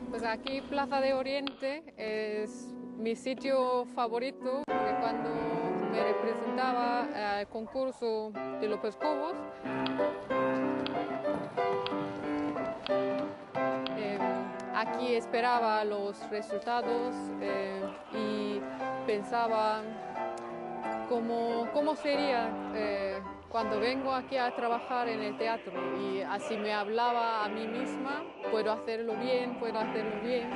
Pues aquí Plaza de Oriente es mi sitio favorito, porque cuando me representaba al concurso de López Cobos, aquí esperaba los resultados y pensaba cómo sería cuando vengo aquí a trabajar en el teatro, y así me hablaba a mí misma: puedo hacerlo bien, puedo hacerlo bien.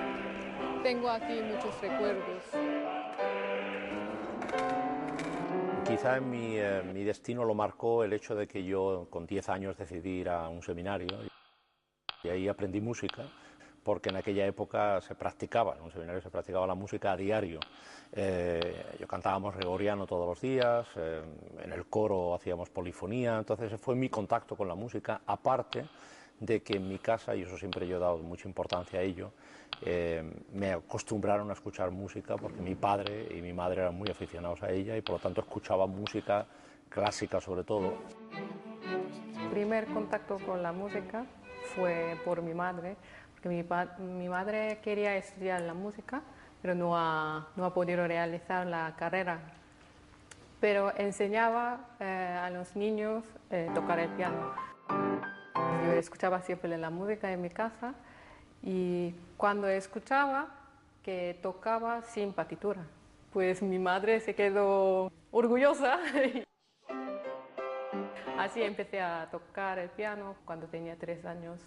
Tengo aquí muchos recuerdos. Quizá en mi destino lo marcó el hecho de que yo con 10 años decidí ir a un seminario y ahí aprendí música, porque en aquella época se practicaba, en un seminario se practicaba la música a diario. Yo cantábamos gregoriano todos los días, en el coro hacíamos polifonía, entonces fue mi contacto con la música, aparte de que en mi casa, y eso siempre yo he dado mucha importancia a ello, me acostumbraron a escuchar música porque mi padre y mi madre eran muy aficionados a ella y por lo tanto escuchaba música clásica sobre todo. El primer contacto con la música fue por mi madre, porque mi madre quería estudiar la música, pero no ha podido realizar la carrera. Pero enseñaba a los niños a tocar el piano. Yo escuchaba siempre la música en mi casa, y cuando escuchaba que tocaba sin partitura, pues mi madre se quedó orgullosa. Así empecé a tocar el piano cuando tenía 3 años.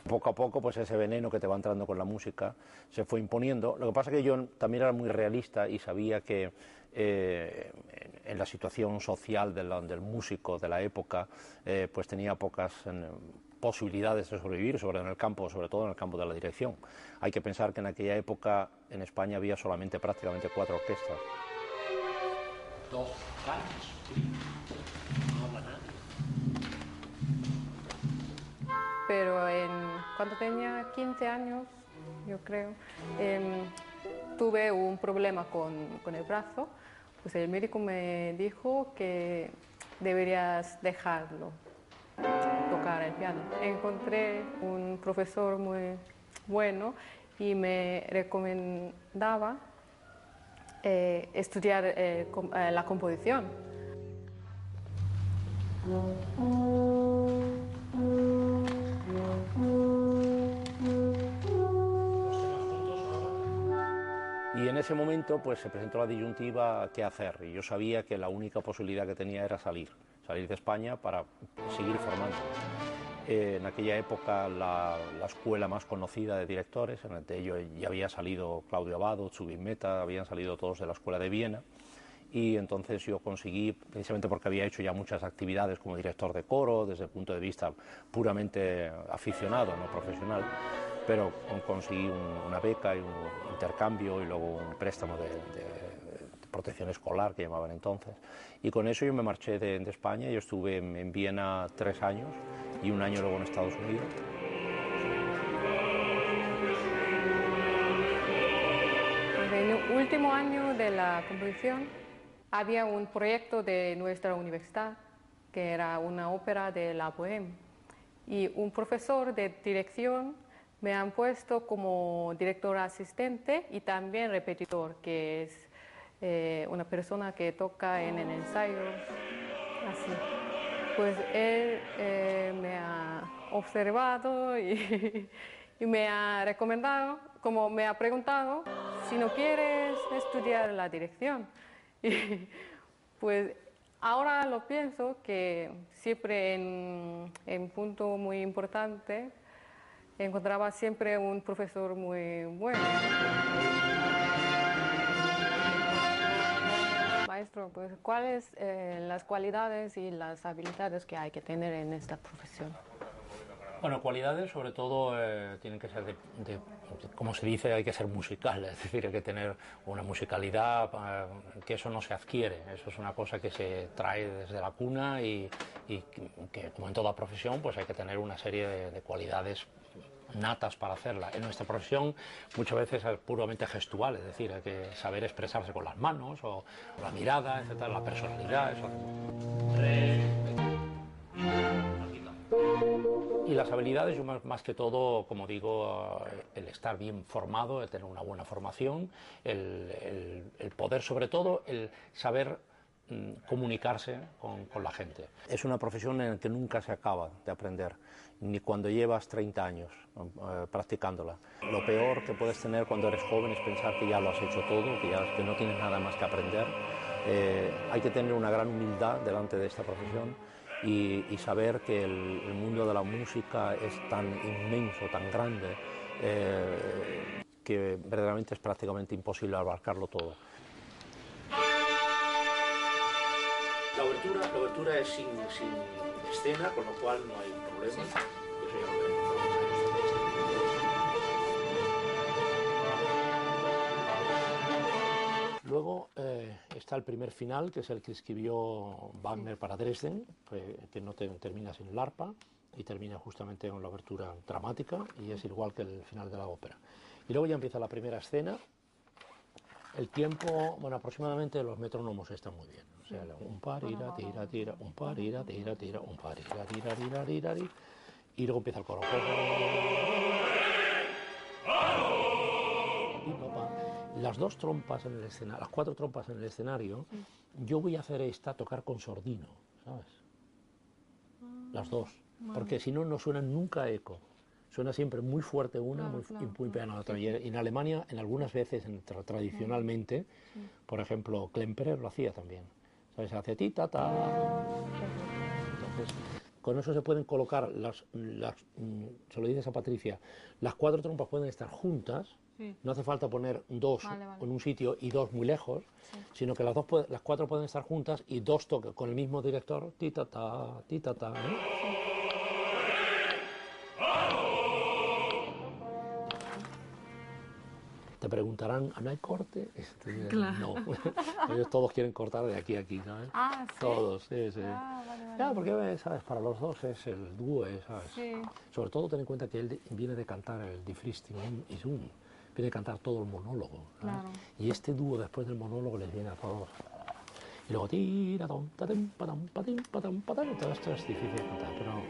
Poco a poco, pues ese veneno que te va entrando con la música se fue imponiendo. Lo que pasa es que yo también era muy realista y sabía que en la situación social del músico de la época, pues tenía pocas posibilidades de sobrevivir, sobre todo en el campo de la dirección. Hay que pensar que en aquella época en España había solamente prácticamente 4 orquestas. 2 cañas. No habla nada. Pero cuando tenía 15 años, yo creo, tuve un problema con el brazo. Pues el médico me dijo que deberías dejarlo tocar el piano. Encontré un profesor muy bueno y me recomendaba estudiar la composición. Y en ese momento pues se presentó la disyuntiva qué hacer, y yo sabía que la única posibilidad que tenía era salir de España para seguir formándome. En aquella época la escuela más conocida de directores, entre ellos ya había salido Claudio Abbado, Zubin Mehta, habían salido todos de la escuela de Viena, y entonces yo conseguí, precisamente porque había hecho ya muchas actividades como director de coro, desde el punto de vista puramente aficionado, no profesional, pero conseguí una beca y un intercambio y luego un préstamo de protección escolar que llamaban entonces, y con eso yo me marché de España. Yo estuve en Viena 3 años y 1 año luego en Estados Unidos. En el último año de la composición había un proyecto de nuestra universidad que era una ópera de la Bohème, y un profesor de dirección me han puesto como director asistente y también repetidor, que es una persona que toca en el ensayo, así. Pues él me ha observado y, y me ha recomendado, como me ha preguntado si no quieres estudiar la dirección. Y pues ahora lo pienso que siempre en punto muy importante encontraba siempre un profesor muy bueno. Maestro maestro, pues, ¿cuáles las cualidades y las habilidades que hay que tener en esta profesión? Bueno, cualidades sobre todo tienen que ser como se dice, hay que ser musical, es decir, hay que tener una musicalidad, que eso no se adquiere, eso es una cosa que se trae desde la cuna y que, como en toda profesión, pues hay que tener una serie de cualidades natas para hacerla. En nuestra profesión muchas veces es puramente gestual, es decir, hay que saber expresarse con las manos o la mirada, etcétera, la personalidad, eso y las habilidades, yo más que todo, como digo, el estar bien formado, el tener una buena formación, el poder, sobre todo, el saber comunicarse con la gente. Es una profesión en la que nunca se acaba de aprender, ni cuando llevas 30 años practicándola. Lo peor que puedes tener cuando eres joven es pensar que ya lo has hecho todo, que no tienes nada más que aprender. Hay que tener una gran humildad delante de esta profesión y saber que el mundo de la música es tan inmenso, tan grande, que verdaderamente es prácticamente imposible abarcarlo todo. La obertura es sin escena, con lo cual no hay problema. Sí. Luego está el primer final, que es el que escribió Wagner para Dresden, que no termina sin el arpa y termina justamente con la obertura dramática y es igual que el final de la ópera. Y luego ya empieza la primera escena. El tiempo, bueno, aproximadamente los metrónomos están muy bien. O sea, un par, ira, tira, tira, un par, ira, tira, tira, un par, ira, tira, tira, tira, tira, y luego empieza el coro. Las dos trompas en el escenario, las cuatro trompas en el escenario, yo voy a hacer tocar con sordino, ¿sabes? Las dos, porque si no, no suenan nunca a eco. Suena siempre muy fuerte una, muy pegada a la otra. Y en Alemania, en algunas veces, tradicionalmente, por ejemplo, Klemperer lo hacía también. ¿Sabes? Hace ti, ta, ta. Entonces, con eso se pueden colocar, se lo dices a Patricia, las cuatro trompas pueden estar juntas, no hace falta poner dos en un sitio y dos muy lejos, sino que las cuatro pueden estar juntas y dos toques con el mismo director, ti, ta, ta, ti, ta, ta. Te preguntarán, ¿no hay corte? Claro. No, ellos todos quieren cortar de aquí a aquí, ¿sabes? Ah, ¿sí? Todos, sí, sí. Vale. Ya, porque, ¿sabes? Para los dos es el dúo, ¿sabes? Sí. Sobre todo ten en cuenta que él viene de cantar el Die Frühling y Zoom, viene de cantar todo el monólogo, ¿sabes? Claro. Y este dúo después del monólogo les viene a todos. Y luego, tira, tom, tatem, patam, patim, patam, patam, todo esto es difícil de cantar, pero...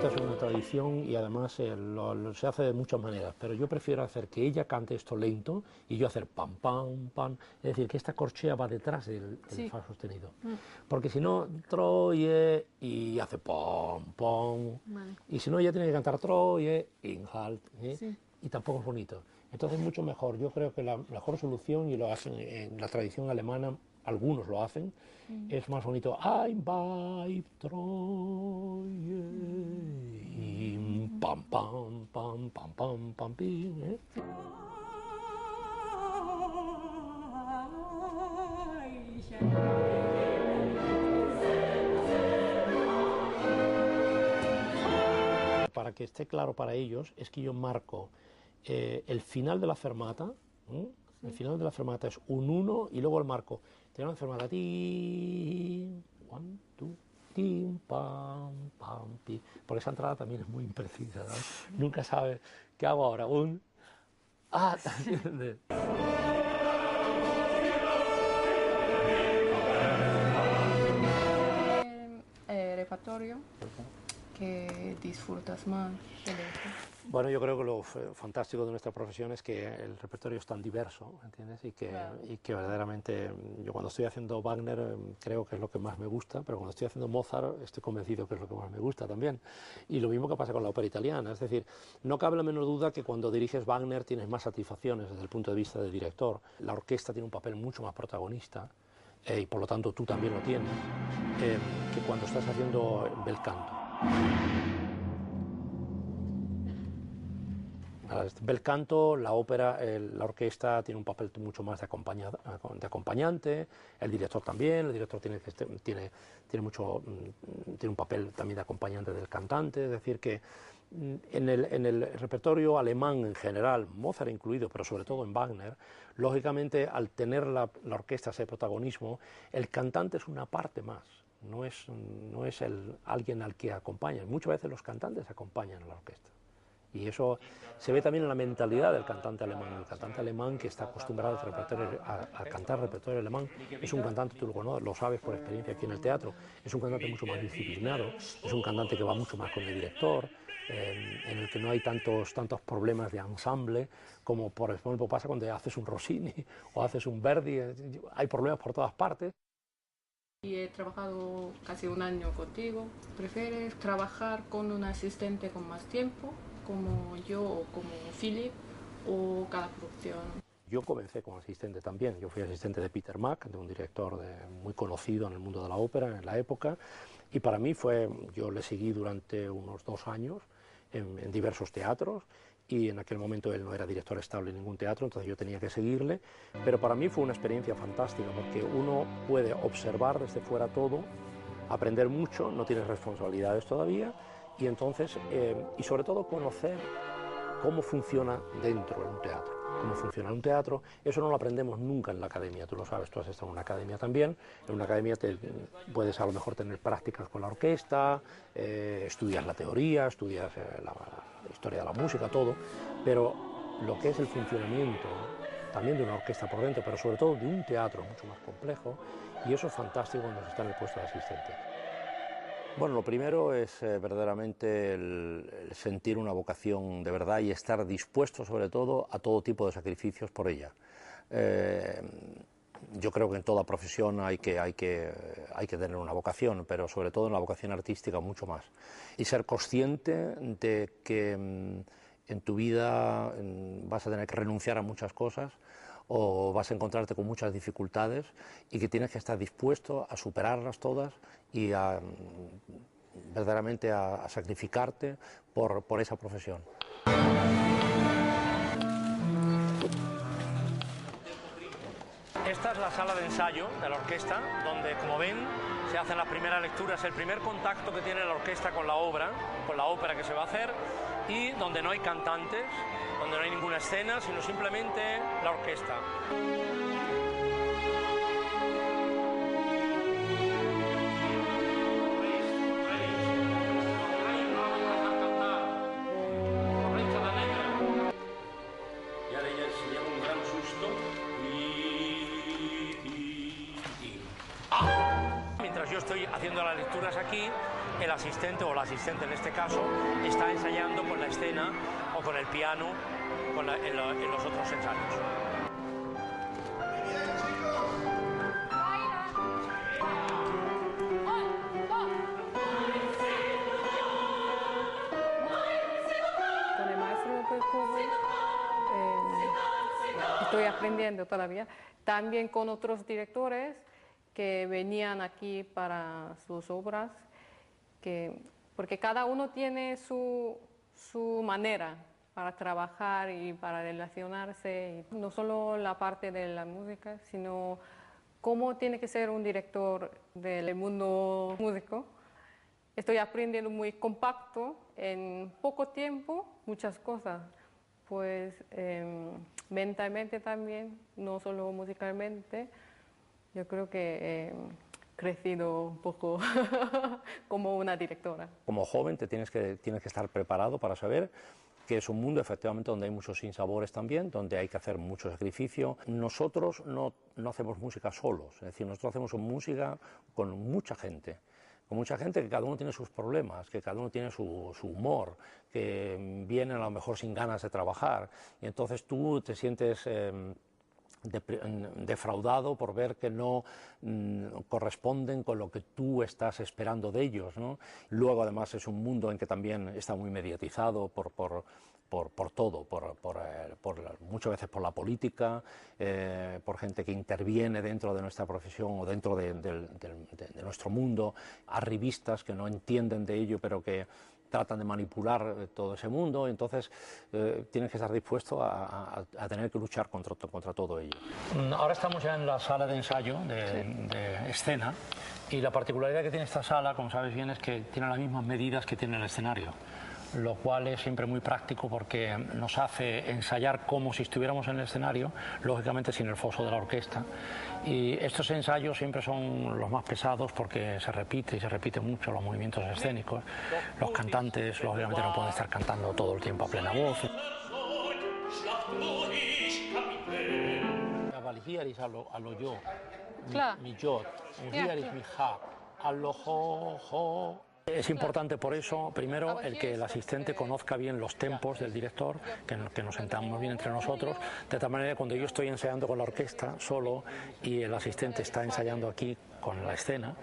Es una tradición y además se hace de muchas maneras, pero yo prefiero hacer que ella cante esto lento y yo hacer pam, pam, pam, es decir, que esta corchea va detrás del fa sostenido, porque si no, troye y hace pam, pam, y si no ella tiene que cantar troye, inhalt, y tampoco es bonito. Entonces mucho mejor, yo creo que la mejor solución, y lo hacen en la tradición alemana, algunos lo hacen, es más bonito, Ein Weib Treue, y pam, pam, pam, pam, pam, pam, pim, Para que esté claro para ellos, es que yo marco el final de la fermata, el final de la fermata es un 1 y luego el marco. Tengo la fermata, ti, 1, 2, tim, pam, pam, pi. Porque esa entrada también es muy imprecisa, ¿no? Nunca sabes qué hago ahora. Repertorio que disfrutas más. Bueno, yo creo que lo fantástico de nuestra profesión es que el repertorio es tan diverso, ¿entiendes? Y que verdaderamente yo cuando estoy haciendo Wagner creo que es lo que más me gusta, pero cuando estoy haciendo Mozart estoy convencido que es lo que más me gusta también. Y lo mismo que pasa con la ópera italiana, es decir, no cabe la menor duda que cuando diriges Wagner tienes más satisfacciones desde el punto de vista del director. La orquesta tiene un papel mucho más protagonista y por lo tanto tú también lo tienes, que cuando estás haciendo bel canto. Bel canto, la ópera, la orquesta tiene un papel mucho más de acompañante, el director también, el director tiene un papel también de acompañante del cantante, es decir que en el repertorio alemán en general, Mozart incluido, pero sobre todo en Wagner, lógicamente al tener la orquesta ese protagonismo, el cantante es una parte más, no es alguien al que acompaña. Muchas veces los cantantes acompañan a la orquesta. Y eso se ve también en la mentalidad del cantante alemán. El cantante alemán que está acostumbrado a cantar repertorio alemán es un cantante, tú lo sabes por experiencia aquí en el teatro, es un cantante mucho más disciplinado, es un cantante que va mucho más con el director, en el que no hay tantos problemas de ensamble como por ejemplo pasa cuando haces un Rossini o haces un Verdi, hay problemas por todas partes. Y he trabajado casi un año contigo. ¿Prefieres trabajar con un asistente con más tiempo, como yo o como Philip, o cada producción? Yo comencé como asistente también. Yo fui asistente de Peter Mack, de un director muy conocido en el mundo de la ópera en la época, y para mí yo le seguí durante unos 2 años en diversos teatros, y en aquel momento él no era director estable en ningún teatro, entonces yo tenía que seguirle, pero para mí fue una experiencia fantástica porque uno puede observar desde fuera todo, aprender mucho, no tienes responsabilidades todavía, y entonces, y sobre todo conocer cómo funciona dentro de un teatro. Cómo funciona un teatro, eso no lo aprendemos nunca en la academia, tú lo sabes, tú has estado en una academia también, en una academia puedes a lo mejor tener prácticas con la orquesta, estudias la teoría, estudias la historia de la música, todo, pero lo que es el funcionamiento también de una orquesta por dentro, pero sobre todo de un teatro mucho más complejo, y eso es fantástico cuando se está en el puesto de asistente. Bueno, lo primero es verdaderamente el sentir una vocación de verdad y estar dispuesto sobre todo a todo tipo de sacrificios por ella. Yo creo que en toda profesión hay que tener una vocación, pero sobre todo en la vocación artística mucho más. Y ser consciente de que en tu vida vas a tener que renunciar a muchas cosas o vas a encontrarte con muchas dificultades y que tienes que estar dispuesto a superarlas todas y verdaderamente a sacrificarte por esa profesión. Esta es la sala de ensayo de la orquesta, donde, como ven, se hacen las primeras lecturas, el primer contacto que tiene la orquesta con la obra, con la ópera que se va a hacer, y donde no hay cantantes, donde no hay ninguna escena, sino simplemente la orquesta. Mientras yo estoy haciendo las lecturas aquí, el asistente o la asistente en este caso está ensayando con la escena o con el piano en los otros ensayos. Con el maestro Perkuven estoy aprendiendo todavía. También con otros directores que venían aquí para sus obras, porque cada uno tiene su manera para trabajar y para relacionarse, y no solo la parte de la música, sino cómo tiene que ser un director del mundo músico. Estoy aprendiendo muy compacto, en poco tiempo, muchas cosas, pues mentalmente también, no solo musicalmente. Yo creo que he crecido un poco como una directora. Como joven tienes que estar preparado para saber que es un mundo efectivamente donde hay muchos sinsabores también, donde hay que hacer mucho sacrificio. Nosotros no hacemos música solos, es decir, nosotros hacemos música con mucha gente que cada uno tiene sus problemas, que cada uno tiene su humor, que vienen a lo mejor sin ganas de trabajar, y entonces tú te sientes defraudado por ver que no corresponden con lo que tú estás esperando de ellos, ¿no? Luego además es un mundo en que también está muy mediatizado por todo, muchas veces por la política, por gente que interviene dentro de nuestra profesión o dentro de nuestro mundo, arribistas que no entienden de ello pero que tratan de manipular todo ese mundo, entonces tienes que estar dispuesto a tener que luchar contra todo ello. Ahora estamos ya en la sala de ensayo de escena, y la particularidad que tiene esta sala, como sabes bien, es que tiene las mismas medidas que tiene el escenario, lo cual es siempre muy práctico porque nos hace ensayar como si estuviéramos en el escenario, lógicamente sin el foso de la orquesta. Y estos ensayos siempre son los más pesados porque se repite y se repite mucho los movimientos escénicos. Los cantantes lógicamente no pueden estar cantando todo el tiempo a plena voz. Hier is allo yo, mi jod, hier is mi ja, allo jo. Es importante por eso, primero, el que el asistente conozca bien los tempos del director, que nos sentamos bien entre nosotros, de tal manera que cuando yo estoy ensayando con la orquesta solo y el asistente está ensayando aquí con la escena,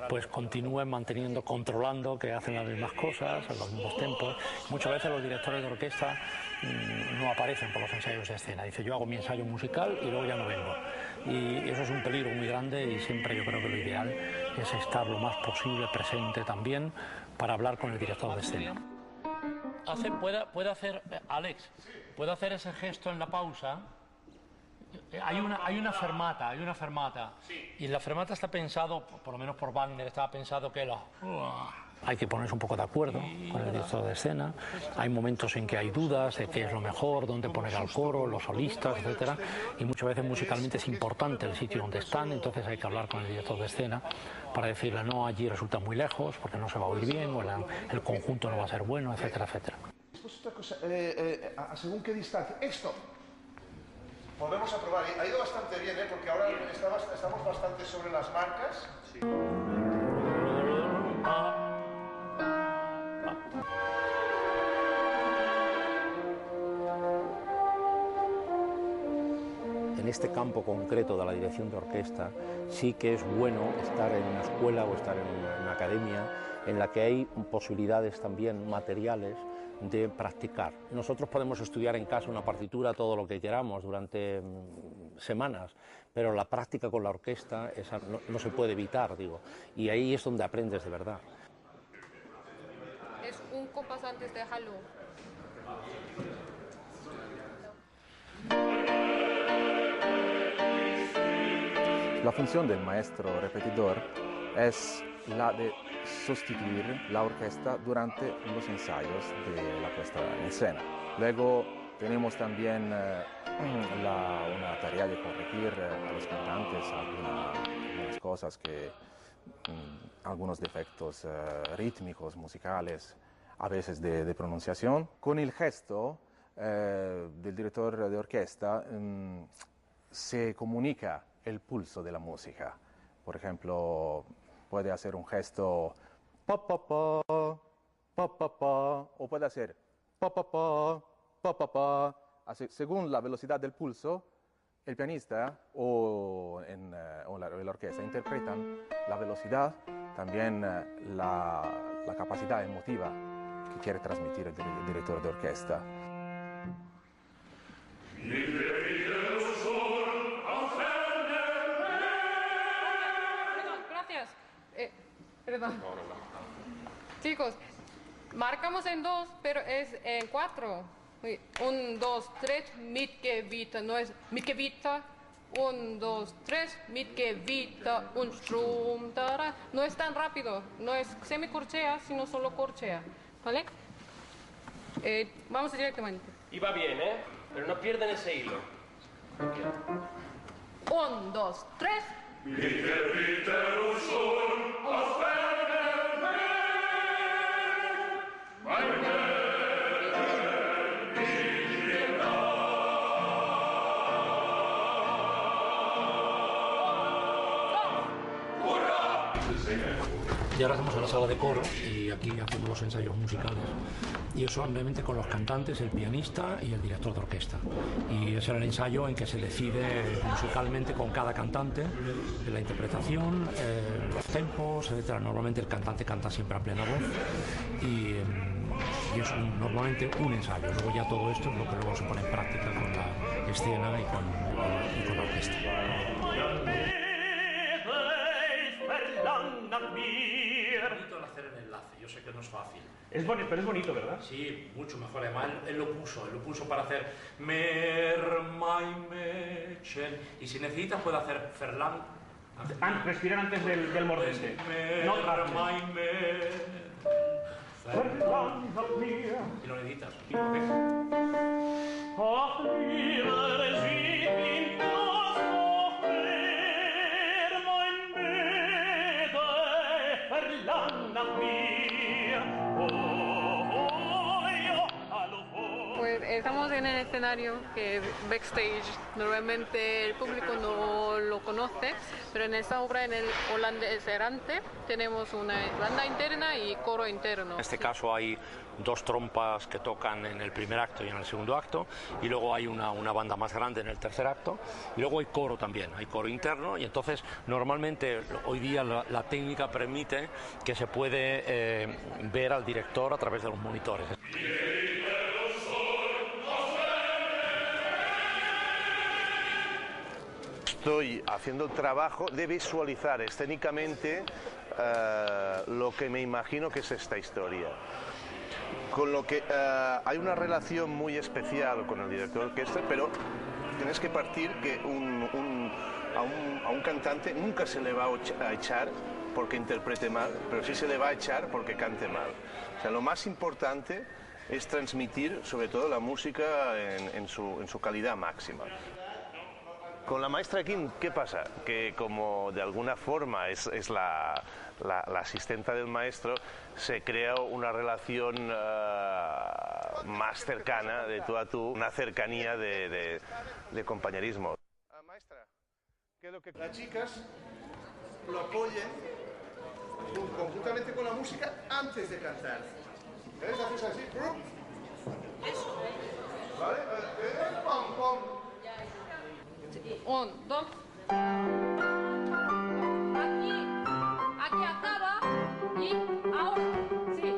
pues continúen manteniendo, controlando que hacen las mismas cosas, los mismos tempos. Muchas veces los directores de orquesta no aparecen por los ensayos de escena. Dice, yo hago mi ensayo musical y luego ya no vengo. Y eso es un peligro muy grande y siempre yo creo que lo ideal es estar lo más posible presente también para hablar con el director de escena. ¿Puede hacer, Alex, puede hacer ese gesto en la pausa? Hay una fermata, y la fermata está pensado, por lo menos por Wagner, estaba pensado que hay que ponerse un poco de acuerdo con el director de escena. Hay momentos en que hay dudas de qué es lo mejor, dónde poner al coro, los solistas, etcétera, y muchas veces musicalmente es importante el sitio donde están, entonces hay que hablar con el director de escena para decirle, no, allí resulta muy lejos porque no se va a oír bien, o el conjunto no va a ser bueno, etcétera, etcétera. Después otra cosa, según qué distancia, esto. Volvemos a probar, ha ido bastante bien, porque ahora estamos bastante sobre las marcas. Sí. En este campo concreto de la dirección de orquesta sí que es bueno estar en una escuela o estar en una academia en la que hay posibilidades también materiales de practicar. Nosotros podemos estudiar en casa una partitura todo lo que queramos durante semanas, pero la práctica con la orquesta esa no se puede evitar, digo, y ahí es donde aprendes de verdad. Es un compás antes de halo. La función del maestro repetidor es la de sustituir la orquesta durante los ensayos de la puesta en escena. Luego tenemos también una tarea de corregir a los cantantes algunas cosas algunos defectos rítmicos, musicales, a veces de pronunciación. Con el gesto del director de orquesta se comunica el pulso de la música. Por ejemplo, puede hacer un gesto pa pa pa pa pa pa, o puede hacer pa pa pa pa pa pa. Según la velocidad del pulso, el pianista o la orquesta interpretan la velocidad, también la capacidad emotiva que quiere transmitir el director de orquesta. Gracias. Perdón. Chicos, marcamos en 2, pero es en 4. 1, 2, 3, mitke vita, no es mitke vita. 1, 2, 3, mitke vita, un strum, tara. No es tan rápido, no es semicorchea, sino solo corchea. ¿Vale? Vamos directamente. Y va bien, ¿eh? Pero no pierden ese hilo. 1, 2, 3. Y ahora estamos en la sala de coro y aquí hacemos los ensayos musicales. Y eso obviamente con los cantantes, el pianista y el director de orquesta. Y ese era el ensayo en que se decide musicalmente con cada cantante la interpretación, los tempos, etc. Normalmente el cantante canta siempre a plena voz y es normalmente un ensayo. Luego ya todo esto es lo que luego se pone en práctica con la escena y con la orquesta. Bonito hacer el enlace. yo sé que no es fácil. Pero es bonito, ¿verdad? Sí, mucho mejor. Además, él lo puso para hacer Mer, mein Mädchen. Y si necesitas, puede hacer Verlang. Respirar antes del mordente. Mer, mein Mädchen. Si lo necesitas. Pues estamos en el escenario que backstage normalmente el público no lo conoce, pero en esta obra, en el Holandés Errante, tenemos una banda interna y coro interno. En este caso hay dos trompas que tocan en el primer acto y en el segundo acto, y luego hay una banda más grande en el tercer acto, y luego hay coro también, hay coro interno, y entonces normalmente hoy día la técnica permite que se puede ver al director a través de los monitores. Estoy haciendo el trabajo de visualizar escénicamente lo que me imagino que es esta historia. Con lo que hay una relación muy especial con el director de orquesta, pero tienes que partir que a un cantante nunca se le va a echar porque interprete mal, pero sí se le va a echar porque cante mal. O sea, lo más importante es transmitir sobre todo la música en su calidad máxima. Con la maestra Kim, ¿qué pasa? Que como de alguna forma es la asistenta del maestro, se crea una relación más cercana, de tú a tú, una cercanía de compañerismo. Maestra, ¿qué es lo que las chicas lo apoyen conjuntamente con la música antes de cantar? ¿Ves? Haces así, ¿vale? Pam, pam. 1, 2. Aquí acaba y ahora sí.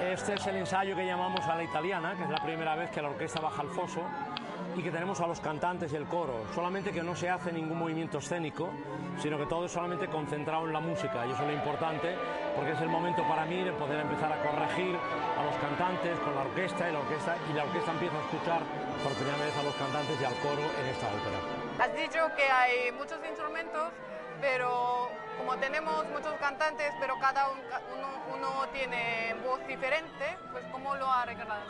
Este es el ensayo que llamamos a la italiana, que es la primera vez que la orquesta baja al foso y que tenemos a los cantantes y el coro, solamente que no se hace ningún movimiento escénico, sino que todo es solamente concentrado en la música, y eso es lo importante, porque es el momento para mí de poder empezar a corregir a los cantantes con la orquesta, y la orquesta empieza a escuchar por primera vez a los cantantes y al coro en esta ópera. Has dicho que hay muchos instrumentos, pero como tenemos muchos cantantes, pero cada uno tiene voz diferente, pues ¿cómo lo arreglas?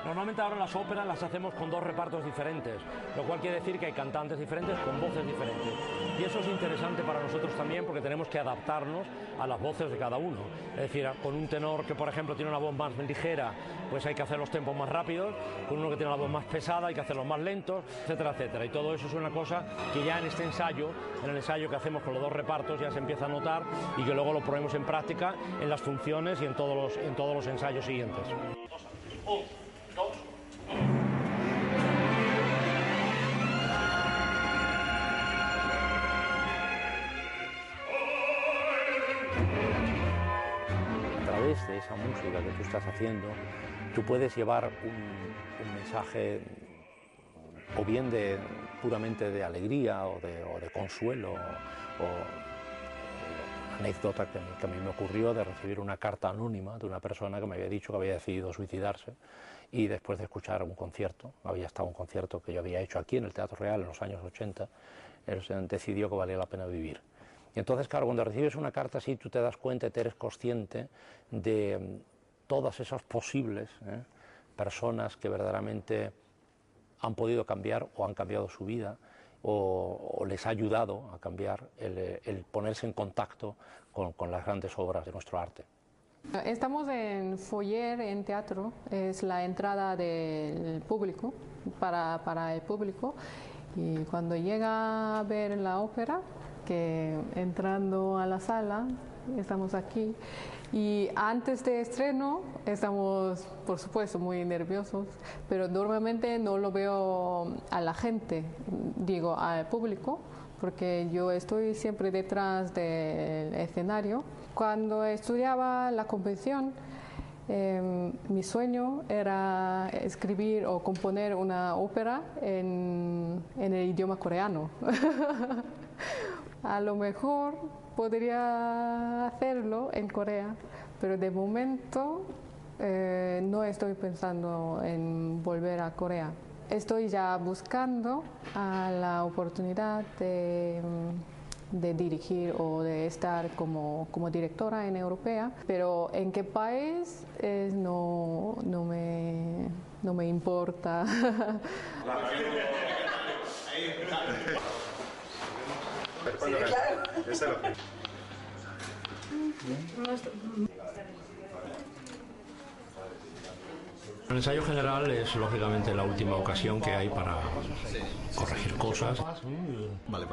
Normalmente ahora las óperas las hacemos con dos repartos diferentes, lo cual quiere decir que hay cantantes diferentes con voces diferentes. Y eso es interesante para nosotros también porque tenemos que adaptarnos a las voces de cada uno. Es decir, con un tenor que por ejemplo tiene una voz más ligera, pues hay que hacer los tempos más rápidos, con uno que tiene una voz más pesada hay que hacerlos más lentos, etcétera, etcétera. Y todo eso es una cosa que ya en este ensayo, en el ensayo que hacemos con los dos repartos, ya se empieza a notar y que luego lo ponemos en práctica en las funciones y en todos los ensayos siguientes. A través de esa música que tú estás haciendo, tú puedes llevar un mensaje o bien puramente de alegría o de consuelo, o anécdota que a mí me ocurrió de recibir una carta anónima de una persona que me había dicho que había decidido suicidarse, y después de escuchar un concierto, había estado un concierto que yo había hecho aquí en el Teatro Real en los años 80, él decidió que valía la pena vivir. Y entonces, claro, cuando recibes una carta así, tú te das cuenta y te eres consciente de todas esas posibles personas que verdaderamente han podido cambiar o han cambiado su vida, o les ha ayudado a cambiar el ponerse en contacto con las grandes obras de nuestro arte. Estamos en foyer, en teatro, es la entrada del público, para el público, y cuando llega a ver la ópera, que entrando a la sala, estamos aquí, y antes de estreno estamos, por supuesto, muy nerviosos, pero normalmente no lo veo a la gente, digo al público, porque yo estoy siempre detrás del escenario. Cuando estudiaba la composición, mi sueño era escribir o componer una ópera en el idioma coreano. A lo mejor podría hacerlo en Corea, pero de momento no estoy pensando en volver a Corea. Estoy ya buscando la oportunidad de dirigir o de estar como directora en Europea, pero en qué país no me importa. Sí, claro. El ensayo general es lógicamente la última ocasión que hay para corregir cosas. Vale.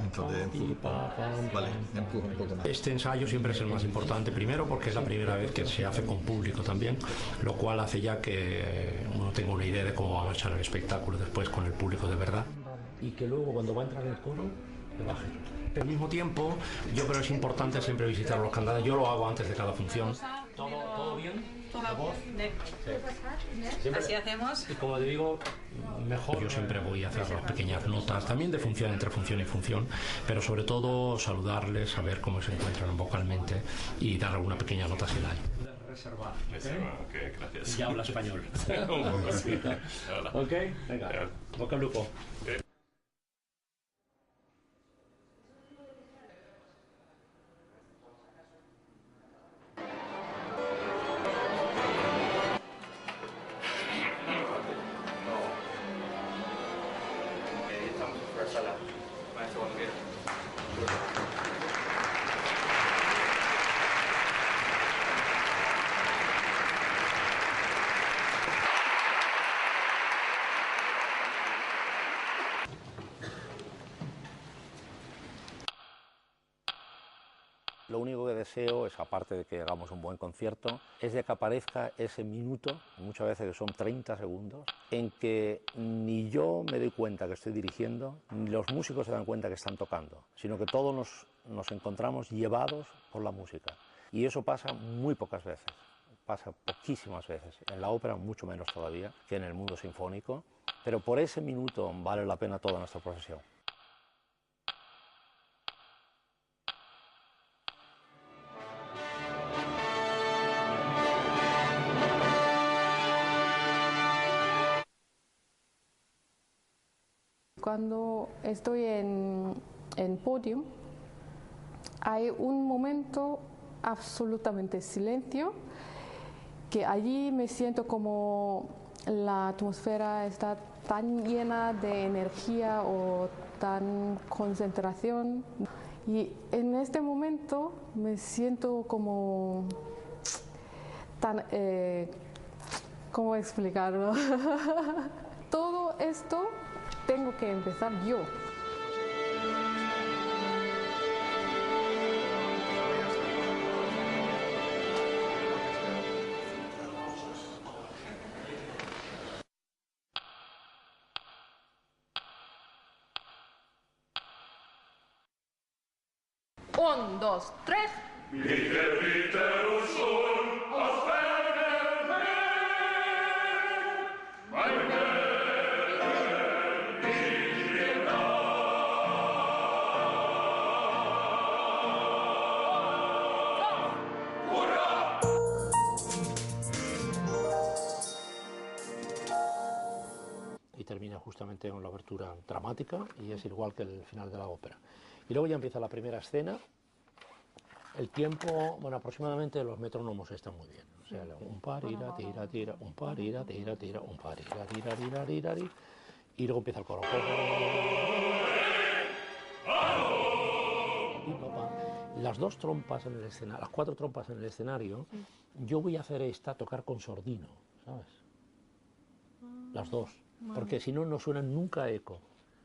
Entonces empujo un poco más. Este ensayo siempre es el más importante, primero porque es la primera vez que se hace con público también, lo cual hace ya que uno tenga una idea de cómo va a marchar el espectáculo después con el público de verdad. Y que luego cuando va a entrar el coro, le baje. Al mismo tiempo, yo creo que es importante siempre visitar los cantantes. Yo lo hago antes de cada función. ¿Todo bien? ¿La voz? Sí. Así hacemos. Y como te digo, mejor. Yo siempre voy a hacer las pequeñas notas, también de función entre función y función, pero sobre todo saludarles, saber cómo se encuentran vocalmente y dar alguna pequeña nota si la hay. Reservar, ok, gracias. Ya habla español. Un poco, sí. Ok, venga, boca al grupo. Lo único que deseo es, aparte de que hagamos un buen concierto, es de que aparezca ese minuto, muchas veces que son 30 segundos, en que ni yo me doy cuenta que estoy dirigiendo, ni los músicos se dan cuenta que están tocando, sino que todos nos encontramos llevados por la música. Y eso pasa muy pocas veces, pasa poquísimas veces. En la ópera mucho menos todavía que en el mundo sinfónico, pero por ese minuto vale la pena toda nuestra profesión. Cuando estoy en podium, hay un momento absolutamente silencio, que allí me siento como la atmósfera está tan llena de energía o tan concentración. Y en este momento me siento como tan... ¿cómo explicarlo? Todo esto tengo que empezar yo. Un, dos, tres. Y termina justamente con la abertura dramática y es igual que el final de la ópera. Y luego ya empieza la primera escena. El tiempo, bueno, aproximadamente los metrónomos están muy bien. O sea, un par, ira, tira, tira, un par, ira, tira, tira, un par, ira, tira, tira, tira, tira, y luego empieza el coro. Y papá, las dos trompas en el escenario, las cuatro trompas en el escenario, yo voy a hacer tocar con sordino, ¿sabes? Las dos, porque si no, no suenan nunca a eco.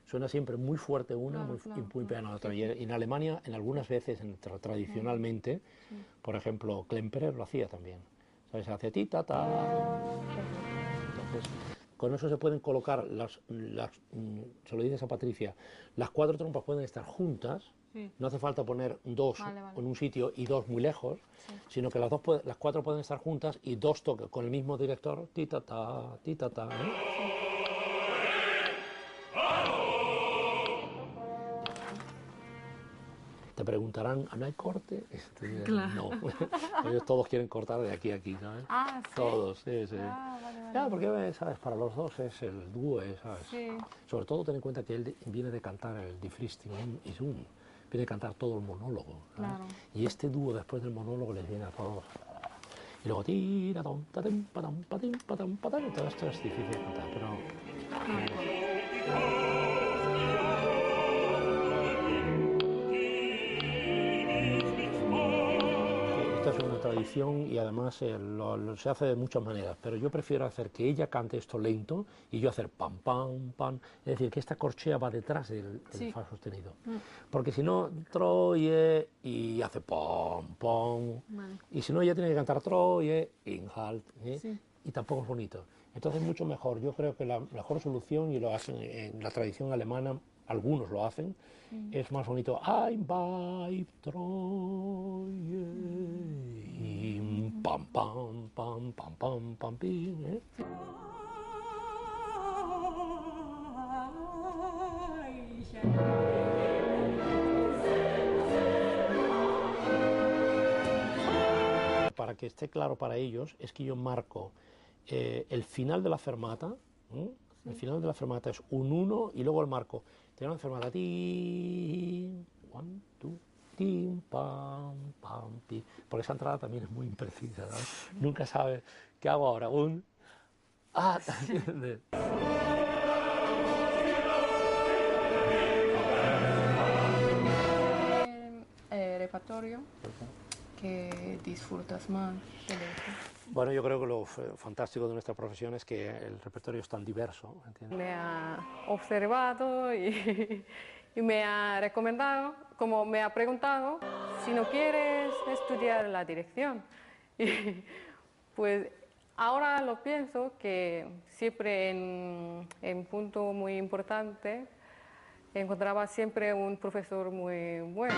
Suena siempre muy fuerte una, muy piano otra. Y en Alemania, en algunas veces, tradicionalmente, por ejemplo, Klemperer lo hacía también. ¿Sabes? Hace ti, ta, ta. Entonces, con eso se pueden colocar se lo dices a Patricia, las cuatro trompas pueden estar juntas. No hace falta poner dos en un sitio y dos muy lejos, sino que las cuatro pueden estar juntas y dos toques con el mismo director, ti, ta, ta, ti, ta, ta. preguntarán, ¿no hay corte? Claro. No, ellos todos quieren cortar de aquí a aquí, ¿sabes? Ah, ¿sí? Todos, sí, sí. Ah, vale, vale. Ya, porque, ¿sabes? Para los dos es el dúo, ¿sabes? Sí. Sobre todo ten en cuenta que él viene de cantar el Die Flüchtling y Zoom, viene de cantar todo el monólogo, ¿sabes? Claro. Y este dúo después del monólogo les viene a todos. Y luego tira, tom, tatem, patam, patim, patam, patam, todo esto es difícil de cantar, pero... Esta es una tradición y además se hace de muchas maneras, pero yo prefiero hacer que ella cante esto lento y yo hacer pam, pam, pam, es decir, que esta corchea va detrás del fa sostenido, porque si no, troye y hace pam, pam, y si no ella tiene que cantar troye, inhalt, y tampoco es bonito. Entonces mucho mejor, yo creo que la mejor solución, y lo hacen en la tradición alemana, algunos lo hacen, es más bonito, Ein Weib Treue, y pam, pam, pam, pam, pam, pam, pim, ¿eh? Para que esté claro para ellos, es que yo marco el final de la fermata, el final de la fermata es un 1 y luego el marco. Tengo la fermata, ti, 1, 2, tim, pam, pam, pi. Porque esa entrada también es muy imprecisa, ¿sabes? Nunca sabes qué hago ahora. Repertorio que disfrutas más de esto. Bueno, yo creo que lo fantástico de nuestra profesión es que el repertorio es tan diverso, ¿entiendes? Me ha observado y me ha recomendado, como me ha preguntado, si no quieres estudiar la dirección. Y pues ahora lo pienso que siempre en punto muy importante encontraba siempre un profesor muy bueno.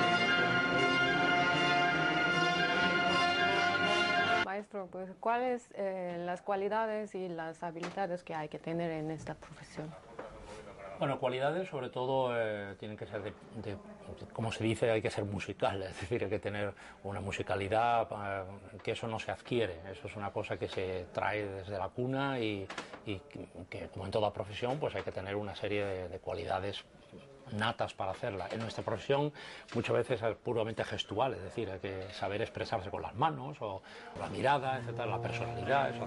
Maestro, pues, ¿cuáles las cualidades y las habilidades que hay que tener en esta profesión? Bueno, cualidades sobre todo tienen que ser como se dice, hay que ser musical, es decir, hay que tener una musicalidad, que eso no se adquiere, eso es una cosa que se trae desde la cuna y que como en toda profesión pues hay que tener una serie de cualidades natas para hacerla. En nuestra profesión muchas veces es puramente gestual, es decir, hay que saber expresarse con las manos o la mirada, etcétera, la personalidad, eso.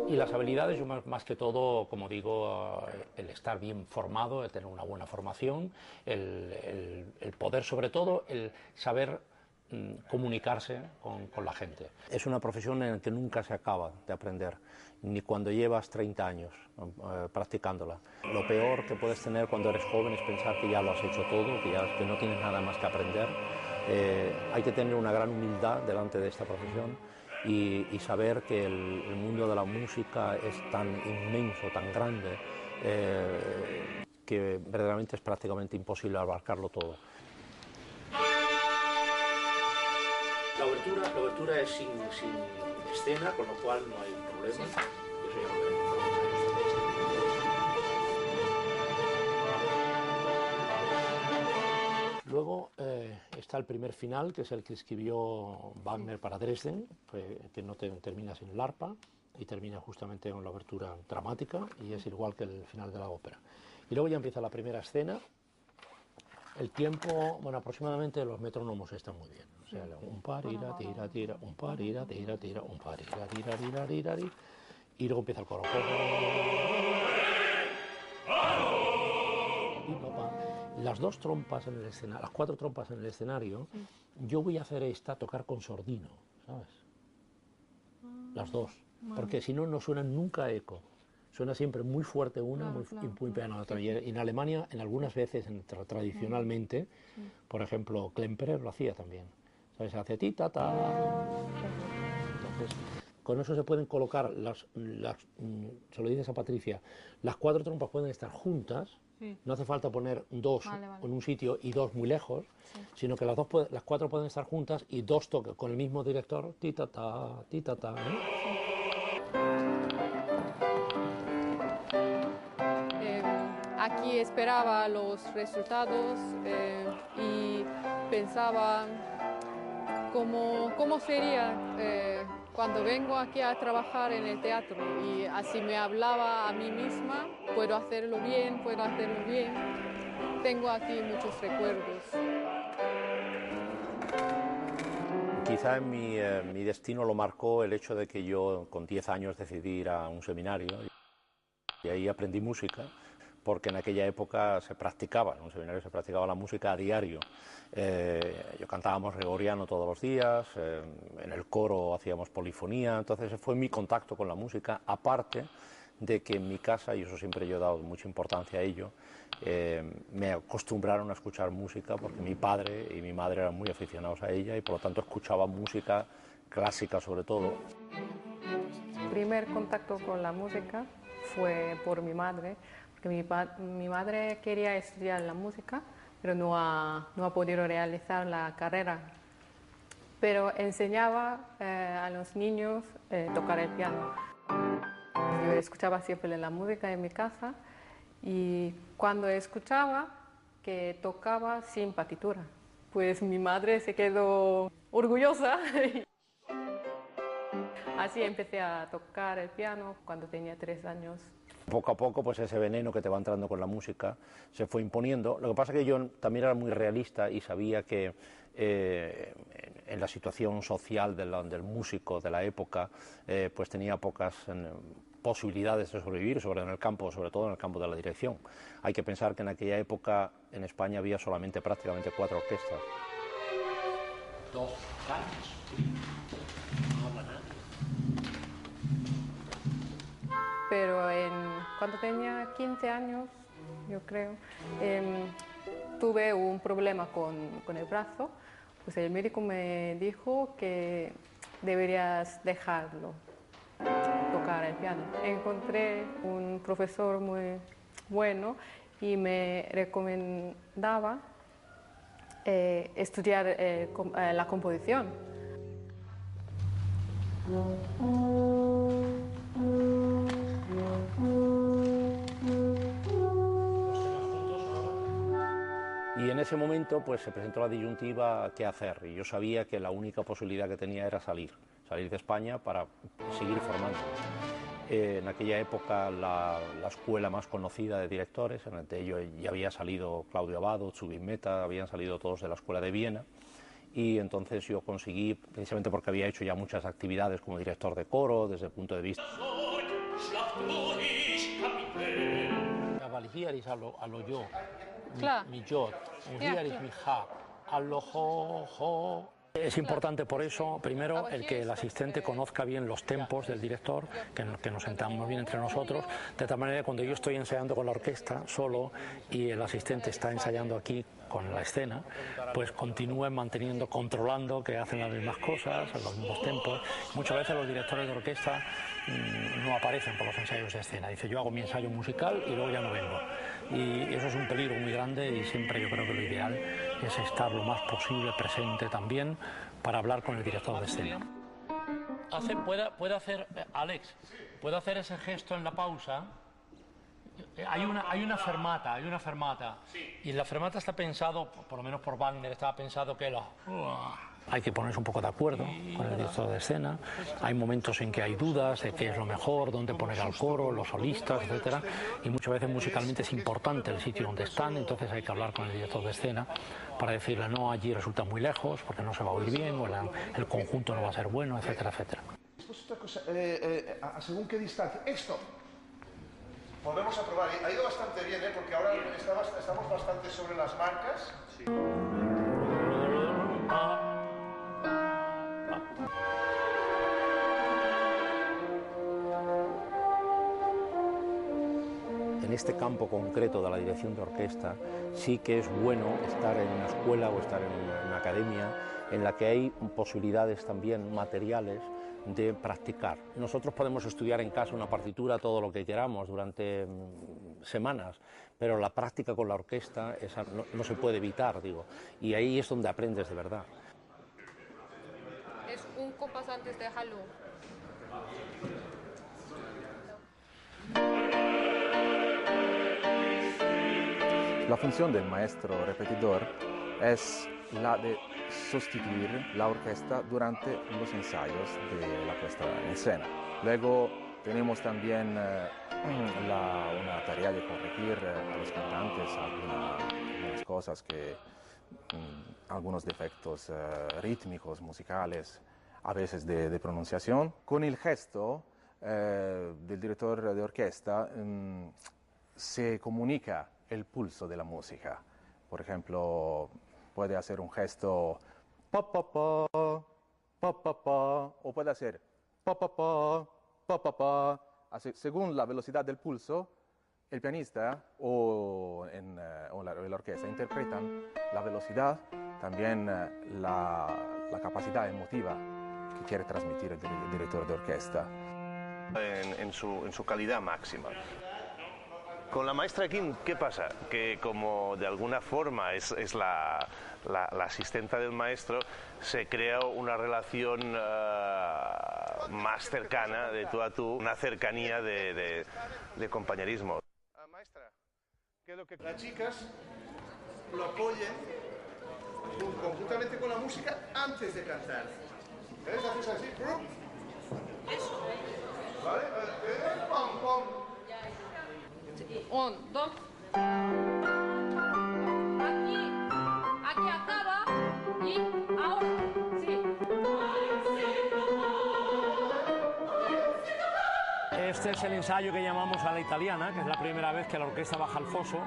Y las habilidades, yo más que todo, como digo, el estar bien formado, el tener una buena formación, el poder, sobre todo, el saber comunicarse con la gente. Es una profesión en la que nunca se acaba de aprender, ni cuando llevas 30 años practicándola. Lo peor que puedes tener cuando eres joven es pensar que ya lo has hecho todo, que no tienes nada más que aprender. Hay que tener una gran humildad delante de esta profesión y saber que el mundo de la música es tan inmenso, tan grande, que verdaderamente es prácticamente imposible abarcarlo todo. La obertura es sin escena, con lo cual no hay problema. Eso ya lo veremos. Luego está el primer final, que es el que escribió Wagner para Dresden, que no termina sin el arpa y termina justamente con la obertura dramática y es igual que el final de la ópera. Y luego ya empieza la primera escena. El tiempo, bueno, aproximadamente los metrónomos están muy bien. O sea, un par, ira, tira, tira, un par, ira, tira, tira, un par, ira, tira, tira, tira, tira, y luego empieza el coro. Y papá, las dos trompas en el escenario, las cuatro trompas en el escenario, yo voy a hacer tocar con sordino, ¿sabes? Las dos, porque si no, no suenan nunca a eco. Suena siempre muy fuerte una, muy piano la otra. Y en Alemania, en algunas veces, tradicionalmente, por ejemplo, Klemperer lo hacía también. ¿Sabes? Se hace ti, ta, ta. Entonces, con eso se pueden colocar se lo dices a Patricia, las cuatro trompas pueden estar juntas. No hace falta poner dos en un sitio y dos muy lejos, sino que las cuatro pueden estar juntas y dos toques con el mismo director, ti, ta, ta, ti, ta, ta. Aquí y esperaba los resultados y pensaba cómo sería cuando vengo aquí a trabajar en el teatro, y así me hablaba a mí misma: puedo hacerlo bien, puedo hacerlo bien. Tengo aquí muchos recuerdos. Quizá en mi destino lo marcó el hecho de que yo con 10 años decidí ir a un seminario y ahí aprendí música, porque en aquella época se practicaba, en un seminario se practicaba la música a diario. Yo cantábamos gregoriano todos los días, en el coro hacíamos polifonía, entonces ese fue mi contacto con la música, aparte de que en mi casa, y eso siempre yo he dado mucha importancia a ello, me acostumbraron a escuchar música porque mi padre y mi madre eran muy aficionados a ella y por lo tanto escuchaba música clásica sobre todo. El primer contacto con la música fue por mi madre, porque mi madre quería estudiar la música, pero no ha podido realizar la carrera. Pero enseñaba a los niños a tocar el piano. Yo escuchaba siempre la música en mi casa y cuando escuchaba que tocaba sin partitura, pues mi madre se quedó orgullosa. Así empecé a tocar el piano cuando tenía 3 años. Poco a poco, pues ese veneno que te va entrando con la música se fue imponiendo. Lo que pasa es que yo también era muy realista y sabía que en la situación social del músico de la época, pues tenía pocas posibilidades de sobrevivir, sobre todo en el campo de la dirección. Hay que pensar que en aquella época en España había solamente prácticamente 4 orquestas. 2 años. No habla nada. Pero cuando tenía 15 años, yo creo, tuve un problema con el brazo. Pues el médico me dijo que deberías dejarlo tocar el piano. Encontré un profesor muy bueno y me recomendaba estudiar la composición. Y en ese momento pues se presentó la disyuntiva qué hacer, y yo sabía que la única posibilidad que tenía era salir de España para seguir formándome. En aquella época la escuela más conocida de directores, entre ellos ya había salido Claudio Abbado, Zubin Mehta, habían salido todos de la escuela de Viena, y entonces yo conseguí, precisamente porque había hecho ya muchas actividades como director de coro, desde el punto de vista... Es importante por eso, primero, el que el asistente conozca bien los tempos del director, que nos sentamos bien entre nosotros, de tal manera que cuando yo estoy ensayando con la orquesta solo y el asistente está ensayando aquí con la escena, pues continúen manteniendo, controlando que hacen las mismas cosas, los mismos tempos. Muchas veces los directores de orquesta no aparecen por los ensayos de escena. Dice, yo hago mi ensayo musical y luego ya no vengo. Y eso es un peligro muy grande, y siempre yo creo que lo ideal es estar lo más posible presente también para hablar con el director de escena. Puede hacer, Alex, puede hacer ese gesto en la pausa. Hay una fermata. Sí. Y la fermata está pensado, por lo menos por Wagner, estaba pensado que hay que ponerse un poco de acuerdo con el director de escena. Hay momentos en que hay dudas de qué es lo mejor, dónde poner al coro, los solistas, etcétera. Y muchas veces musicalmente es importante el sitio donde están, entonces hay que hablar con el director de escena para decirle, no, allí resulta muy lejos porque no se va a oír bien, o el conjunto no va a ser bueno, etcétera, etcétera. Después otra cosa, según qué distancia. Esto. Volvemos a probar. Ha ido bastante bien, porque ahora estamos bastante sobre las marcas. Sí. En este campo concreto de la dirección de orquesta sí que es bueno estar en una escuela o estar en una academia en la que hay posibilidades también materiales de practicar. Nosotros podemos estudiar en casa una partitura todo lo que queramos durante semanas, pero la práctica con la orquesta esa no se puede evitar, digo, y ahí es donde aprendes de verdad. Es un compás antes de dejarlo. La función del maestro repetidor es la de sustituir la orquesta durante los ensayos de la puesta en escena. Luego tenemos también una tarea de corregir a los cantantes algunas cosas algunos defectos rítmicos, musicales, a veces de pronunciación. Con el gesto del director de orquesta se comunica el pulso de la música. Por ejemplo, puede hacer un gesto pa pa pa, pa pa pa, o puede hacer pa pa pa, pa pa pa. Según la velocidad del pulso, el pianista o la orquesta interpretan la velocidad, también la capacidad emotiva que quiere transmitir el director de orquesta. En su calidad máxima. Con la maestra Kim, ¿qué pasa? Que como de alguna forma es la asistenta del maestro, se crea una relación más cercana, de tú a tú, una cercanía de compañerismo. Maestra, ¿qué es lo que las chicas lo apoyen conjuntamente con la música antes de cantar? ¿Ves? Haces así, eso. ¿Vale? Pam, pam. 1, 2. Aquí acaba y ahora sí. Este es el ensayo que llamamos a la italiana, que es la primera vez que la orquesta baja al foso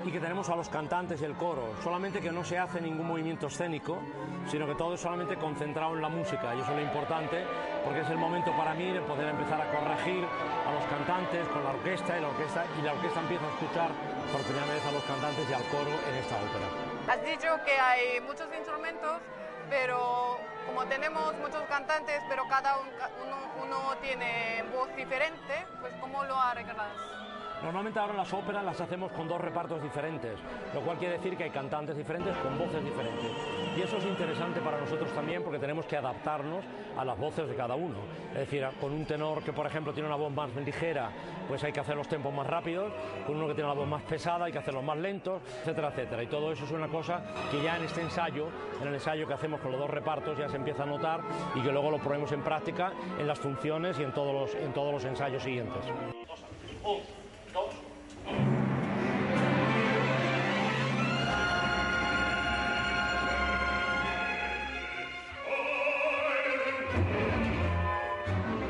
y que tenemos a los cantantes y el coro, solamente que no se hace ningún movimiento escénico, sino que todo es solamente concentrado en la música, y eso es lo importante, porque es el momento para mí de poder empezar a corregir a los cantantes con la orquesta, y la orquesta empieza a escuchar por primera vez a los cantantes y al coro en esta ópera. Has dicho que hay muchos instrumentos, pero como tenemos muchos cantantes, pero cada uno tiene voz diferente, pues ¿cómo lo arreglas? Normalmente ahora las óperas las hacemos con 2 repartos diferentes, lo cual quiere decir que hay cantantes diferentes con voces diferentes. Y eso es interesante para nosotros también porque tenemos que adaptarnos a las voces de cada uno. Es decir, con un tenor que, por ejemplo, tiene una voz más ligera, pues hay que hacer los tempos más rápidos, con uno que tiene una voz más pesada hay que hacerlos más lentos, etcétera, etcétera. Y todo eso es una cosa que ya en este ensayo, en el ensayo que hacemos con los 2 repartos, ya se empieza a notar y que luego lo ponemos en práctica en las funciones y en todos los ensayos siguientes.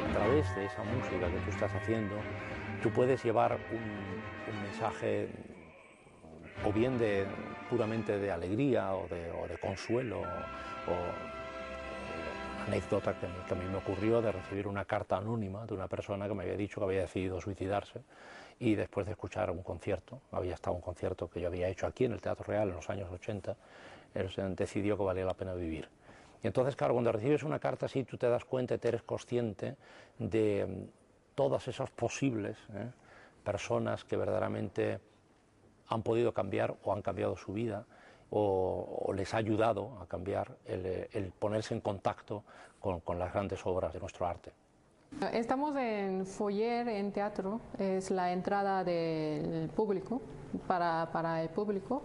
A través de esa música que tú estás haciendo, tú puedes llevar un mensaje o bien puramente de alegría o de consuelo, anécdota que a mí me ocurrió de recibir una carta anónima de una persona que me había dicho que había decidido suicidarse y después de escuchar un concierto, había estado un concierto que yo había hecho aquí en el Teatro Real en los años 80, él decidió que valía la pena vivir. Y entonces, claro, cuando recibes una carta así, tú te das cuenta y te eres consciente de todas esas posibles personas que verdaderamente han podido cambiar o han cambiado su vida, o les ha ayudado a cambiar el ponerse en contacto con las grandes obras de nuestro arte. Estamos en foyer, en teatro, es la entrada del público, para el público,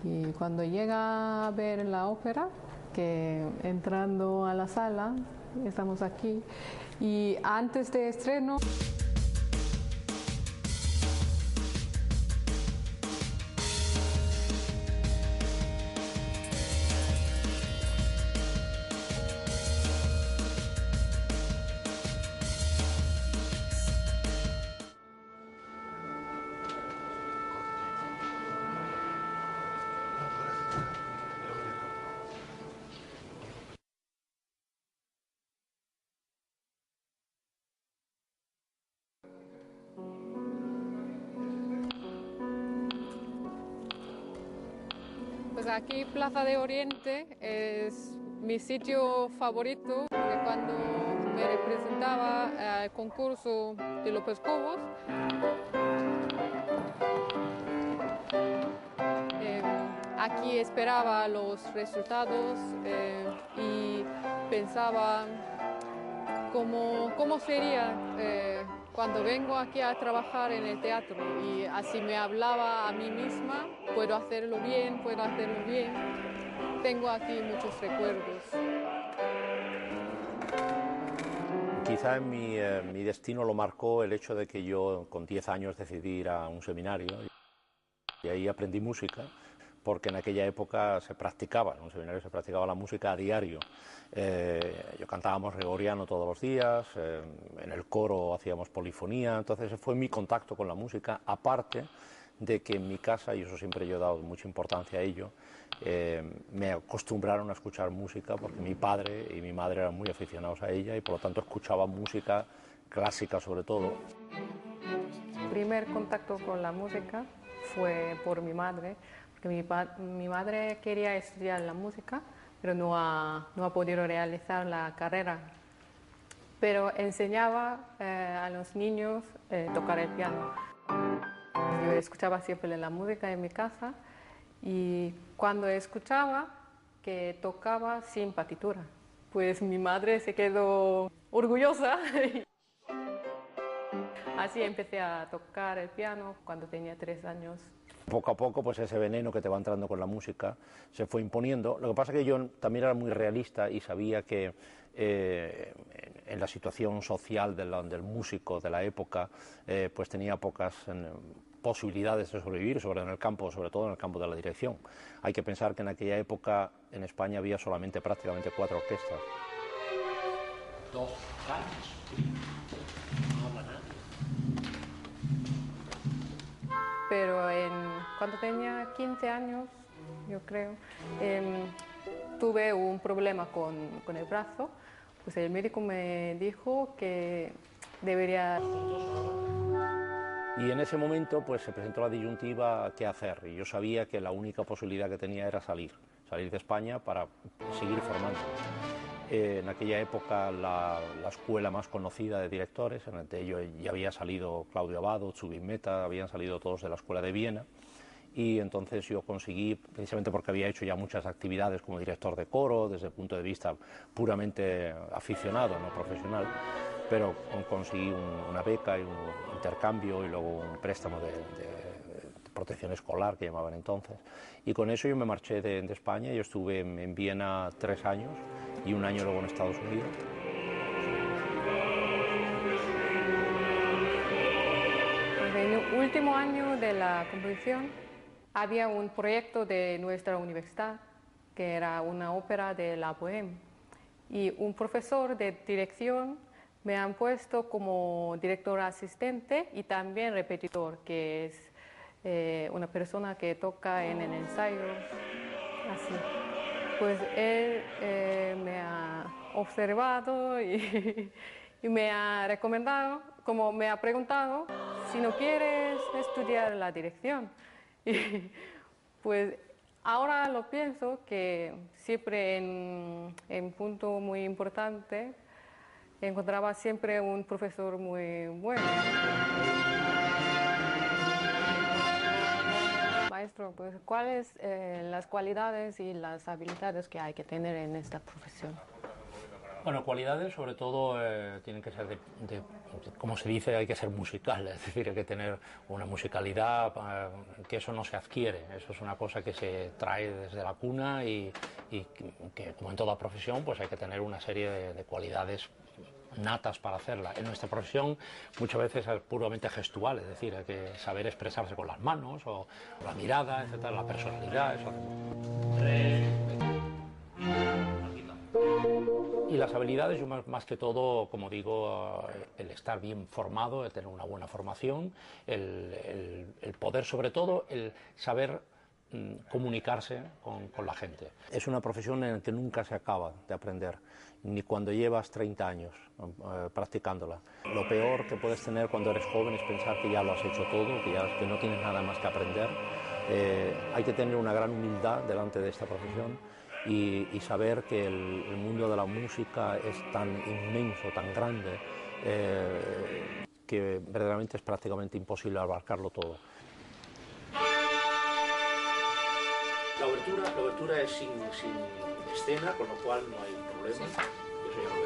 y cuando llega a ver la ópera, que entrando a la sala, estamos aquí, y antes de estreno, pues aquí Plaza de Oriente es mi sitio favorito, porque cuando me representaba al concurso de López Cobos, aquí esperaba los resultados y pensaba cómo sería Cuando vengo aquí a trabajar en el teatro y así me hablaba a mí misma, puedo hacerlo bien, tengo aquí muchos recuerdos. Quizá en mi destino lo marcó el hecho de que yo con 10 años decidí ir a un seminario y ahí aprendí música, porque en aquella época se practicaba, en un seminario se practicaba la música a diario. Yo cantábamos gregoriano todos los días, en el coro hacíamos polifonía, entonces fue mi contacto con la música, aparte de que en mi casa, y eso siempre yo he dado mucha importancia a ello, me acostumbraron a escuchar música porque mi padre y mi madre eran muy aficionados a ella y por lo tanto escuchaba música clásica sobre todo. El primer contacto con la música fue por mi madre, porque mi madre quería estudiar la música, pero no ha podido realizar la carrera. Pero enseñaba a los niños tocar el piano. Yo escuchaba siempre la música en mi casa y cuando escuchaba que tocaba sin partitura, pues mi madre se quedó orgullosa. Así empecé a tocar el piano cuando tenía 3 años. Poco a poco, pues ese veneno que te va entrando con la música se fue imponiendo. Lo que pasa es que yo también era muy realista y sabía que en la situación social del músico de la época, pues tenía pocas posibilidades de sobrevivir, sobre todo en el campo de la dirección. Hay que pensar que en aquella época en España había solamente prácticamente 4 orquestas. 2 años. No habla nadie. Pero cuando tenía 15 años, yo creo, tuve un problema con el brazo, pues el médico me dijo que debería... Y en ese momento pues se presentó la disyuntiva qué hacer, y yo sabía que la única posibilidad que tenía era salir de España para seguir formándome. En aquella época la escuela más conocida de directores, en ello ya había salido Claudio Abbado, Zubin Mehta, habían salido todos de la escuela de Viena, y entonces yo conseguí, precisamente porque había hecho ya muchas actividades como director de coro, desde el punto de vista puramente aficionado, no profesional, pero conseguí una beca y un intercambio y luego un préstamo de protección escolar que llamaban entonces, y con eso yo me marché de España. Yo estuve en Viena 3 años y 1 año luego en Estados Unidos. En el último año de la composición había un proyecto de nuestra universidad que era una ópera de la Bohème, y un profesor de dirección me han puesto como director asistente y también repetidor, que es una persona que toca en el ensayo, así. Pues él me ha observado y me ha recomendado, como me ha preguntado, si no quieres estudiar la dirección. Y pues ahora lo pienso que siempre en punto muy importante encontraba siempre un profesor muy bueno. Maestro, pues, ¿cuáles las cualidades y las habilidades que hay que tener en esta profesión? Bueno, cualidades sobre todo tienen que ser como se dice, hay que ser musical, es decir, hay que tener una musicalidad, que eso no se adquiere, eso es una cosa que se trae desde la cuna y que como en toda profesión pues hay que tener una serie de cualidades natas para hacerla. En nuestra profesión muchas veces es puramente gestual, es decir, hay que saber expresarse con las manos o la mirada, etcétera, la personalidad, eso. Y las habilidades, yo más que todo, como digo, el estar bien formado, el tener una buena formación, el poder, sobre todo, el saber comunicarse con la gente. Es una profesión en la que nunca se acaba de aprender, ni cuando llevas 30 años practicándola. Lo peor que puedes tener cuando eres joven es pensar que ya lo has hecho todo, que no tienes nada más que aprender. Hay que tener una gran humildad delante de esta profesión y saber que el mundo de la música es tan inmenso, tan grande, que verdaderamente es prácticamente imposible abarcarlo todo. La obertura es sin escena, con lo cual no hay problema. Eso ya lo